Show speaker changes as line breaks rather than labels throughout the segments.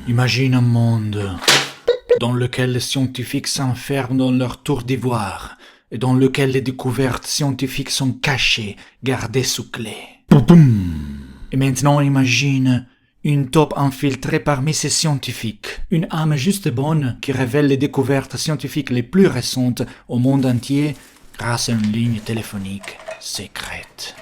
Imagine un monde dans lequel les scientifiques s'enferment dans leur tour d'ivoire et dans lequel les découvertes scientifiques sont cachées, gardées sous clé. Et maintenant imagine une taupe infiltrée parmi ces scientifiques, une âme juste bonne qui révèle les découvertes scientifiques les plus récentes au monde entier grâce à une ligne téléphonique secrète.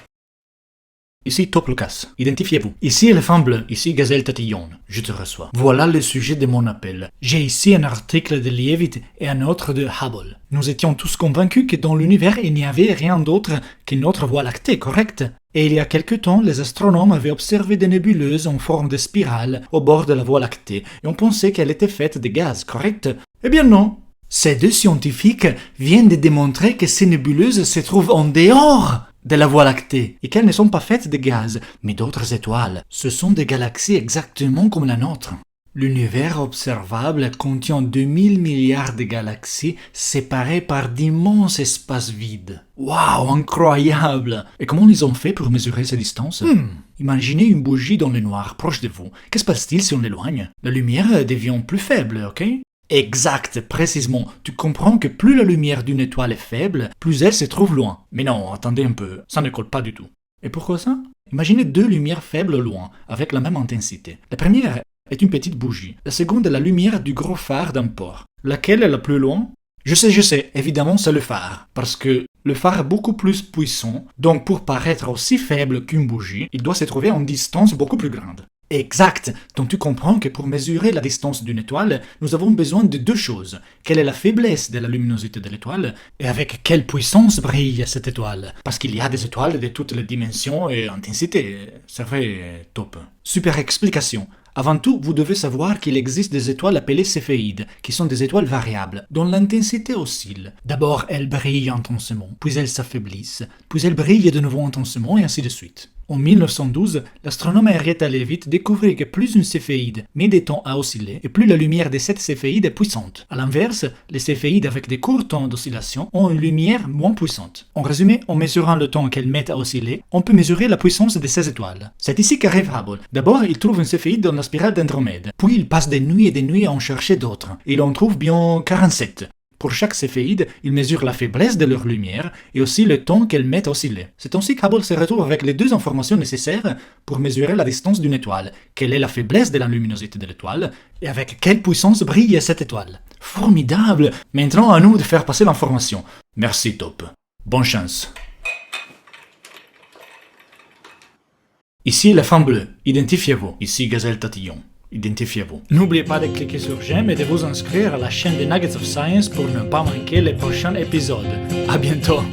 Ici Taupe Lucas, identifiez-vous. Ici Éléphant Bleu, ici Gazelle Tatillon, je te reçois. Voilà le sujet de mon appel. J'ai ici un article de Leavitt et un autre de Hubble. Nous étions tous convaincus que dans l'univers il n'y avait rien d'autre que notre Voie lactée, correct? Et il y a quelque temps, les astronomes avaient observé des nébuleuses en forme de spirale au bord de la Voie lactée, et on pensait qu'elle était faite de gaz, correct? Eh bien non. Ces deux scientifiques viennent de démontrer que ces nébuleuses se trouvent en dehors de la Voie lactée, et qu'elles ne sont pas faites de gaz, mais d'autres étoiles. Ce sont des galaxies exactement comme la nôtre. L'univers observable contient 2000 milliards de galaxies séparées par d'immenses espaces vides. Waouh, incroyable! Et comment ils ont fait pour mesurer ces distances? Imaginez une bougie dans le noir, proche de vous. Qu'est-ce qui se passe-t-il si on l'éloigne? La lumière devient plus faible, ok? Exact, précisément. Tu comprends que plus la lumière d'une étoile est faible, plus elle se trouve loin. Mais non, attendez un peu, ça ne colle pas du tout. Et pourquoi ça? Imaginez deux lumières faibles loin, avec la même intensité. La première est une petite bougie. La seconde est la lumière du gros phare d'un port. Laquelle est la plus loin? Je sais, évidemment c'est le phare. Parce que le phare est beaucoup plus puissant, donc pour paraître aussi faible qu'une bougie, il doit se trouver en distance beaucoup plus grande. Exact. Donc tu comprends que pour mesurer la distance d'une étoile, nous avons besoin de deux choses. Quelle est la faiblesse de la luminosité de l'étoile et avec quelle puissance brille cette étoile. Parce qu'il y a des étoiles de toutes les dimensions et intensités. C'est vrai, Taupe. Super explication. Avant tout, vous devez savoir qu'il existe des étoiles appelées céphéides, qui sont des étoiles variables, dont l'intensité oscille. D'abord, elles brillent intensément, puis elles s'affaiblissent, puis elles brillent de nouveau intensément, et ainsi de suite. En 1912, l'astronome Henrietta Leavitt découvrit que plus une céphéide met des temps à osciller, et plus la lumière de cette céphéide est puissante. À l'inverse, les céphéides avec des courts temps d'oscillation ont une lumière moins puissante. En résumé, en mesurant le temps qu'elles mettent à osciller, on peut mesurer la puissance de ces étoiles. C'est ici qu'arrive Hubble. D'abord, il trouve une céphéide dans la spirale d'Andromède. Puis il passe des nuits et des nuits à en chercher d'autres. Il en trouve bien 47. Pour chaque céphéide, il mesure la faiblesse de leur lumière et aussi le temps qu'elles mettent à osciller. C'est ainsi qu'Hubble se retrouve avec les deux informations nécessaires pour mesurer la distance d'une étoile. Quelle est la faiblesse de la luminosité de l'étoile et avec quelle puissance brille cette étoile. Formidable! Maintenant à nous de faire passer l'information. Merci Taupe. Bonne chance. Ici Éléphant Bleu, identifiez-vous. Ici Gazelle Tatillon. Identifiez-vous. N'oubliez pas de cliquer sur j'aime et de vous inscrire à la chaîne des Nuggets of Science pour ne pas manquer les prochains épisodes. À bientôt!